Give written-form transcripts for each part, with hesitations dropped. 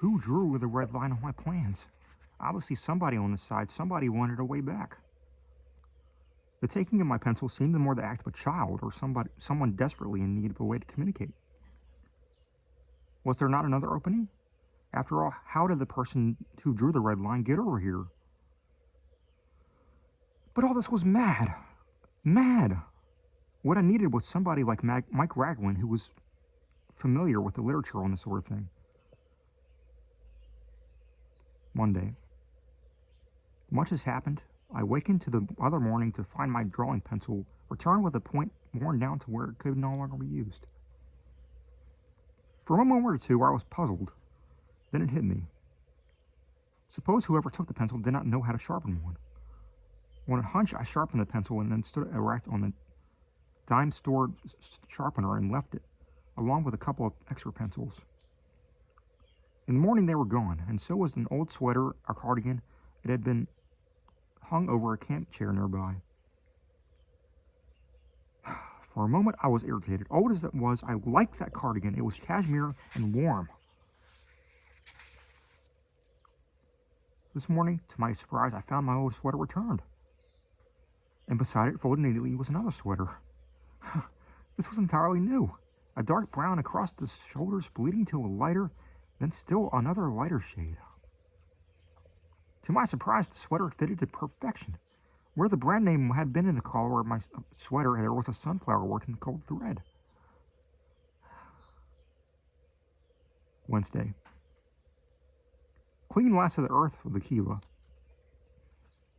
Who drew the red line on my plans? Obviously somebody on the side, somebody wanted a way back. The taking of my pencil seemed more the act of a child or someone desperately in need of a way to communicate. Was there not another opening? After all, how did the person who drew the red line get over here? But all this was mad. Mad! What I needed was somebody like Mike Raglan who was familiar with the literature on this sort of thing. Monday. Much has happened. I awakened to the other morning to find my drawing pencil returned with the point worn down to where it could no longer be used. For a moment or two I was puzzled. Then it hit me. Suppose whoever took the pencil did not know how to sharpen one. On a hunch, I sharpened the pencil and then stood erect on the dime-store sharpener and left it, along with a couple of extra pencils. In the morning they were gone, and so was an old sweater, a cardigan. It had been hung over a camp chair nearby. For a moment I was irritated. Old as it was, I liked that cardigan. It was cashmere and warm. This morning, to my surprise, I found my old sweater returned. And beside it, folded neatly, was another sweater. This was entirely new. A dark brown across the shoulders, bleeding to a lighter, then still another lighter shade. To my surprise, the sweater fitted to perfection. Where the brand name had been in the collar of my sweater, there was a sunflower worked in the gold thread. Wednesday. Clean last of the earth with the kiva.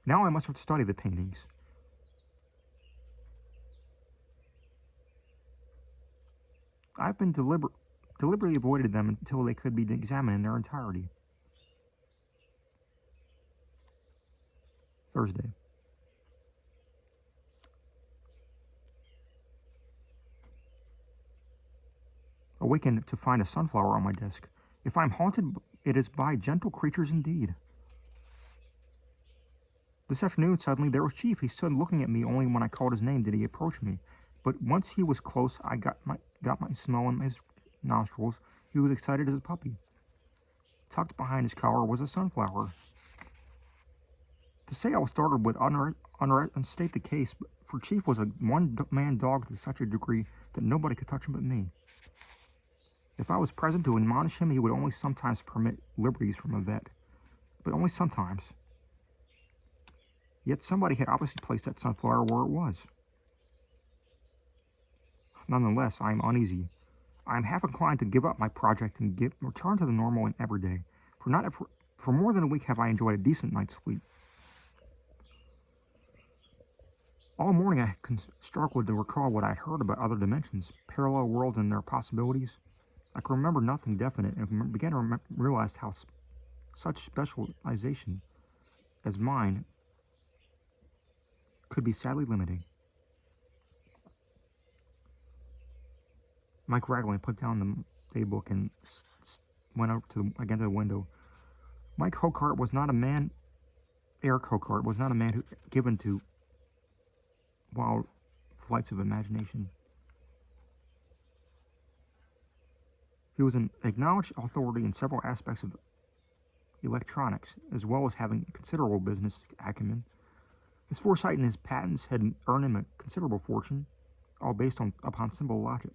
Now I must have to study the paintings. I've been deliberately avoided them until they could be examined in their entirety. Thursday. Awakened to find a sunflower on my desk. If I'm haunted, it is by gentle creatures indeed. This afternoon, suddenly, there was Chief. He stood looking at me. Only when I called his name did he approach me. But once he was close, I got my smell in his nostrils. He was excited as a puppy. Tucked behind his collar was a sunflower. To say I was startled would understate the case, for Chief was a one-man dog to such a degree that nobody could touch him but me. If I was present to admonish him, he would only sometimes permit liberties from a vet, but only sometimes. Yet somebody had obviously placed that sunflower where it was. Nonetheless, I am uneasy. I am half inclined to give up my project and return to the normal and everyday, for more than a week have I enjoyed a decent night's sleep. All morning I struggled to recall what I had heard about other dimensions, parallel worlds and their possibilities. I could remember nothing definite and began to realize how such specialization as mine could be sadly limiting. Mike Raglan put down the daybook and went out again to the window. Eric Hocart was not a man who given to wild flights of imagination. He was an acknowledged authority in several aspects of electronics, as well as having considerable business acumen. His foresight and his patents had earned him a considerable fortune, all based upon simple logic.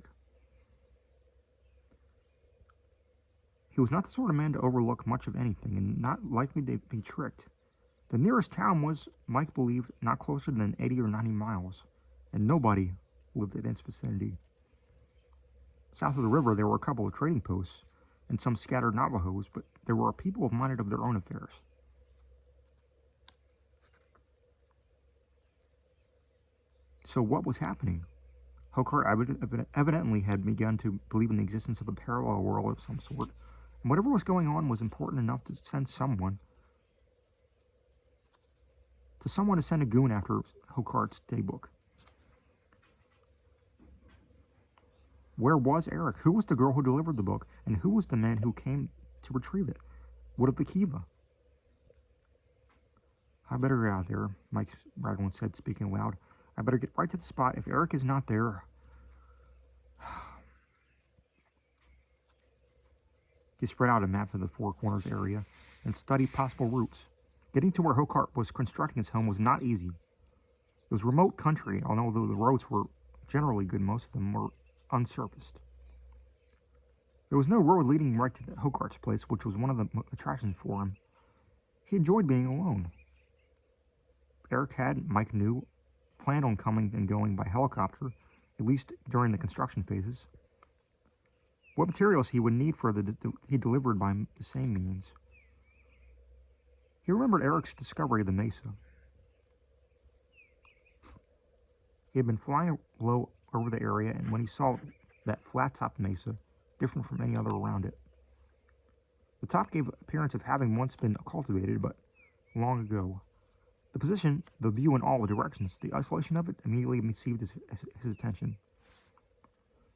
He was not the sort of man to overlook much of anything, and not likely to be tricked. The nearest town was, Mike believed, not closer than 80 or 90 miles, and nobody lived in its vicinity. South of the river there were a couple of trading posts, and some scattered Navajos, but there were people minded of their own affairs. So what was happening? Hocart evidently had begun to believe in the existence of a parallel world of some sort, and whatever was going on was important enough to send someone to send a goon after Hocart's daybook. Where was Erik? Who was the girl who delivered the book? And who was the man who came to retrieve it? What of the kiva? I better get out of there, Mike Raglan said, speaking aloud. I better get right to the spot. If Erik is not there... He spread out a map of the Four Corners area and studied possible routes. Getting to where Hocart was constructing his home was not easy. It was remote country, although the roads were generally good, most of them were unsurfaced. There was no road leading right to Hocart's place, which was one of the attractions for him. He enjoyed being alone. Erik had, Mike knew, planned on coming and going by helicopter, at least during the construction phases. What materials he would need for he delivered by the same means. He remembered Erik's discovery of the Mesa. He had been flying low over the area, and when he saw that flat-topped mesa, different from any other around it, the top gave appearance of having once been cultivated, but long ago. The position, the view in all directions, the isolation of it immediately received his attention.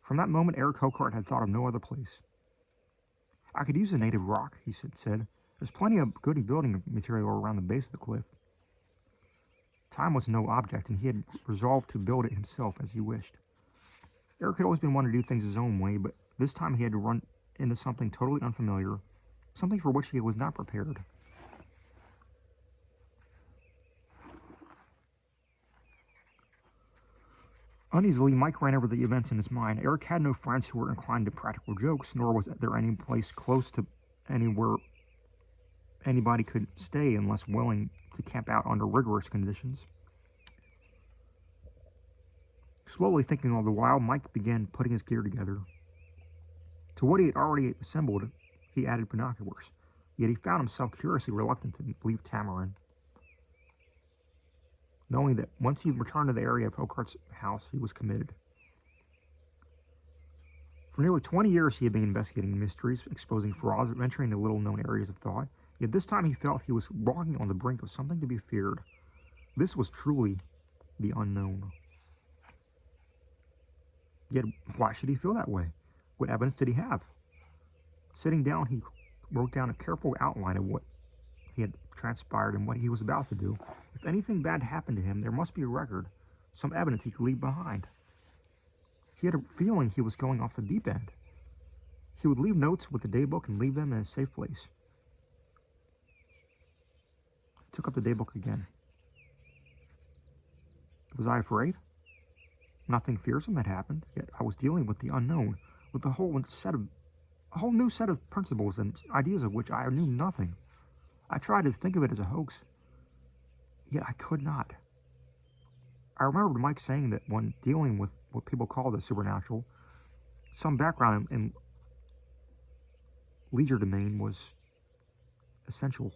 From that moment, Erik Hocart had thought of no other place. I could use a native rock, he said. There's plenty of good building material around the base of the cliff. Time was no object, and he had resolved to build it himself as he wished. Erik had always been one to do things his own way, but this time he had to run into something totally unfamiliar, something for which he was not prepared. Uneasily, Mike ran over the events in his mind. Erik had no friends who were inclined to practical jokes, nor was there any place close to anywhere anybody could stay unless willing to camp out under rigorous conditions. Slowly thinking all the while, Mike began putting his gear together. To what he had already assembled, he added binoculars, yet he found himself curiously reluctant to leave Tamarin, knowing that once he returned to the area of Hocart's house, he was committed. For nearly 20 years he had been investigating mysteries, exposing frauds, venturing into little-known areas of thought, yet this time he felt he was walking on the brink of something to be feared. This was truly the unknown. Yet why should he feel that way? What evidence did he have? Sitting down, he wrote down a careful outline of what he had transpired and what he was about to do. If anything bad happened to him, there must be a record, some evidence he could leave behind. He had a feeling he was going off the deep end. He would leave notes with the daybook and leave them in a safe place. He took up the daybook again. Was I afraid? Nothing fearsome had happened, yet I was dealing with the unknown, with a whole new set of principles and ideas of which I knew nothing. I tried to think of it as a hoax, yet I could not. I remembered Mike saying that when dealing with what people call the supernatural, some background in leisure domain was essential.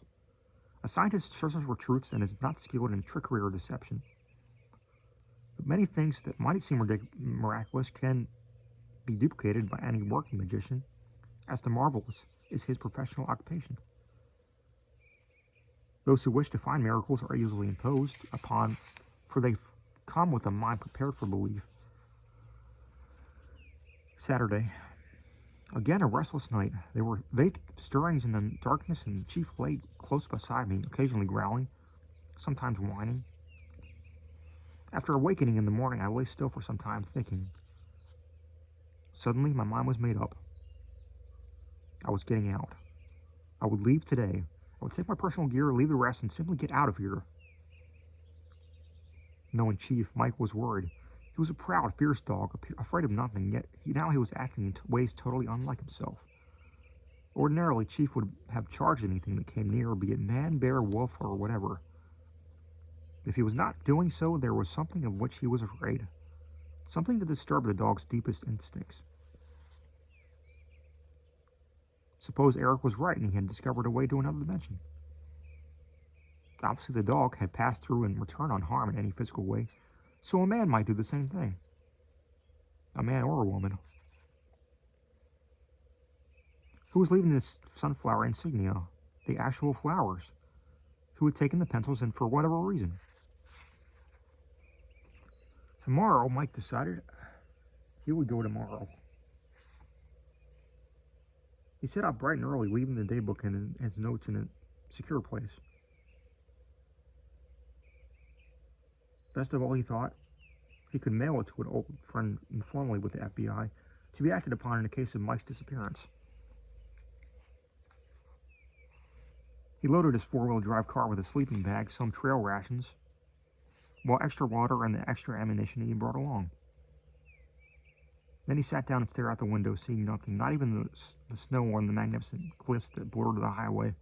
A scientist searches for truths and is not skilled in trickery or deception. But many things that might seem miraculous can be duplicated by any working magician, as the marvelous is his professional occupation. Those who wish to find miracles are easily imposed upon, for they come with a mind prepared for belief. Saturday. Again, a restless night. There were vague stirrings in the darkness, and the chief lay close beside me, occasionally growling, sometimes whining. After awakening in the morning, I lay still for some time, thinking. Suddenly, my mind was made up. I was getting out. I would leave today. I would take my personal gear, leave the rest, and simply get out of here. Knowing Chief, Mike was worried. He was a proud, fierce dog, afraid of nothing, yet now he was acting in ways totally unlike himself. Ordinarily, Chief would have charged anything that came near, be it man, bear, wolf, or whatever. If he was not doing so, there was something of which he was afraid. Something that disturbed the dog's deepest instincts. Suppose Erik was right and he had discovered a way to another dimension. Obviously, the dog had passed through and returned unharmed in any physical way, so a man might do the same thing. A man or a woman. Who was leaving this sunflower insignia, the actual flowers? Who had taken the pencils and for whatever reason? Tomorrow, Mike decided he would go tomorrow. He set out bright and early, leaving the daybook and his notes in a secure place. Best of all, he thought, he could mail it to an old friend informally with the FBI to be acted upon in the case of Mike's disappearance. He loaded his four-wheel drive car with a sleeping bag, some trail rations, while extra water and the extra ammunition he brought along. Then he sat down and stared out the window, seeing nothing, not even the snow on the magnificent cliffs that blurred the highway.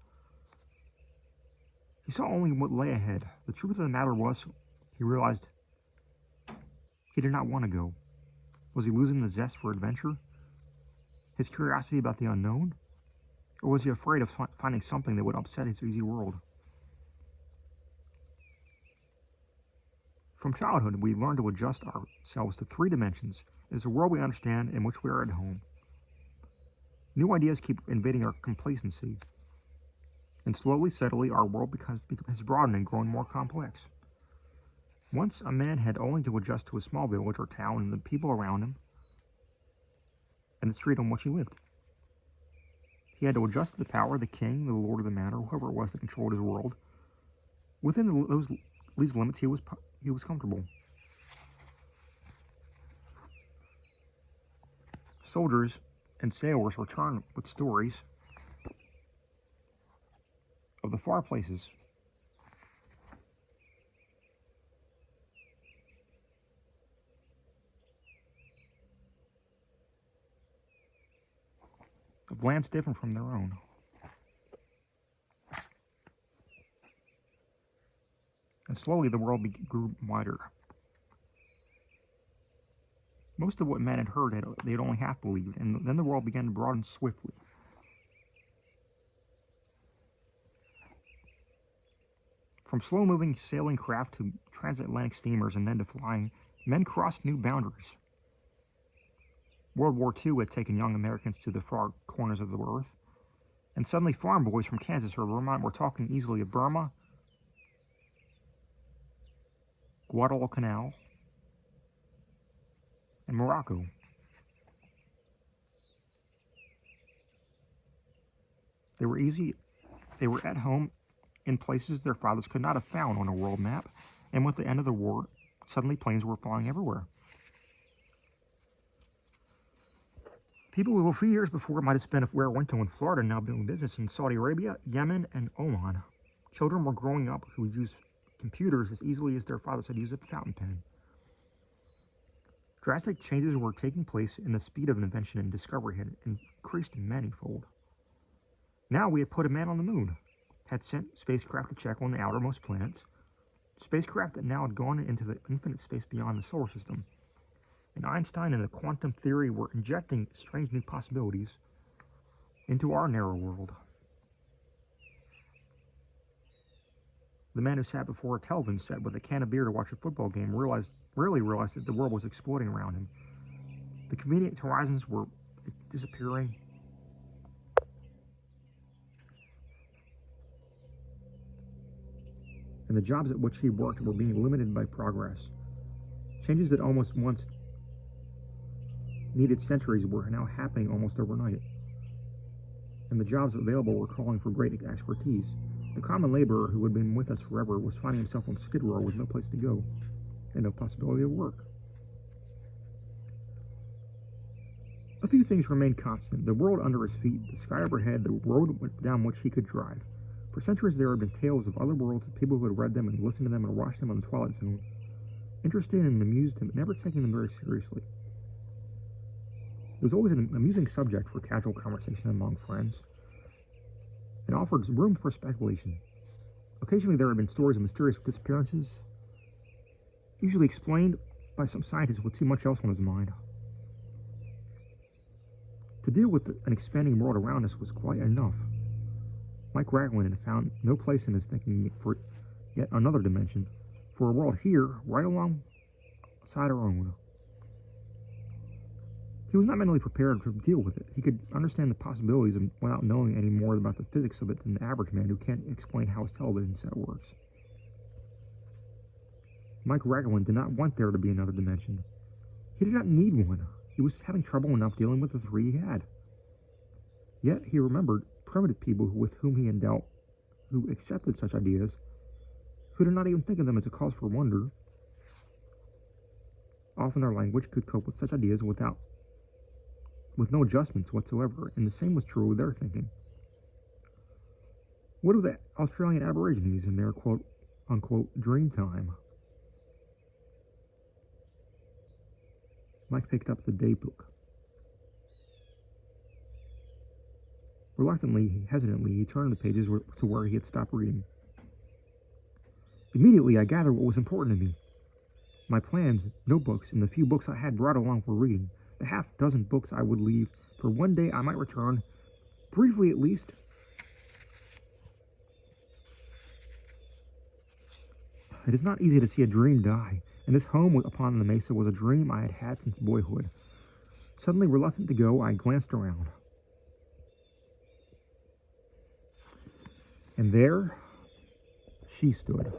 He saw only what lay ahead. The truth of the matter was, he realized he did not want to go. Was he losing the zest for adventure? His curiosity about the unknown? Or was he afraid of finding something that would upset his easy world? From childhood, we learn to adjust ourselves to three dimensions. It is a world we understand in which we are at home. New ideas keep invading our complacency. And slowly, steadily, our world has broadened and grown more complex. Once, a man had only to adjust to a small village or town and the people around him and the street on which he lived. He had to adjust to the power of the king, the lord of the manor, whoever it was that controlled his world. Within these limits, he was comfortable. Soldiers and sailors returned with stories of the far places, of lands different from their own. And slowly the world grew wider. Most of what men had heard they had only half believed, and then the world began to broaden swiftly. From slow-moving sailing craft to transatlantic steamers and then to flying, men crossed new boundaries. World War II had taken young Americans to the far corners of the earth, and suddenly farm boys from Kansas or Vermont were talking easily of Burma, Guadalcanal, and Morocco. They were at home in places their fathers could not have found on a world map, and with the end of the war, suddenly planes were flying everywhere. People who a few years before might have spent a rare winter in Florida now doing business in Saudi Arabia, Yemen, and Oman. Children were growing up who would use computers as easily as their fathers had used a fountain pen. Drastic changes were taking place in the speed of invention and discovery had increased manifold. Now we had put a man on the moon, had sent spacecraft to check on the outermost planets, spacecraft that now had gone into the infinite space beyond the solar system. And Einstein and the quantum theory were injecting strange new possibilities into our narrow world. The man who sat before a television set with a can of beer to watch a football game rarely realized that the world was exploding around him. The convenient horizons were disappearing. And the jobs at which he worked were being limited by progress. Changes that almost once needed centuries were now happening almost overnight. And the jobs available were calling for great expertise. The common laborer who had been with us forever was finding himself on Skid Row with no place to go and no possibility of work. A few things remained constant: the world under his feet, the sky overhead, the road down which he could drive. For centuries there had been tales of other worlds, of people who had read them and listened to them and watched them on the Twilight Zone, interested and amused him, but never taking them very seriously. It was always an amusing subject for casual conversation among friends, and offered room for speculation. Occasionally there had been stories of mysterious disappearances, usually explained by some scientist with too much else on his mind. To deal with an expanding world around us was quite enough. Mike Ragland had found no place in his thinking for yet another dimension, for a world here, right alongside our own. He was not mentally prepared to deal with it. He could understand the possibilities without knowing any more about the physics of it than the average man who can't explain how his television set works. Mike Ragland did not want there to be another dimension. He did not need one. He was having trouble enough dealing with the three he had. Yet he remembered primitive people with whom he had dealt, who accepted such ideas, who did not even think of them as a cause for wonder. Often their language could cope with such ideas with no adjustments whatsoever, and the same was true of their thinking. What of the Australian Aborigines in their quote-unquote dream time? Mike picked up the daybook. Reluctantly, hesitantly, he turned the pages to where he had stopped reading. Immediately, I gathered what was important to me. My plans, notebooks, and the few books I had brought along for reading, the half-dozen books I would leave, for one day I might return, briefly at least. It is not easy to see a dream die, and this home upon the Mesa was a dream I had had since boyhood. Suddenly reluctant to go, I glanced around. And there she stood.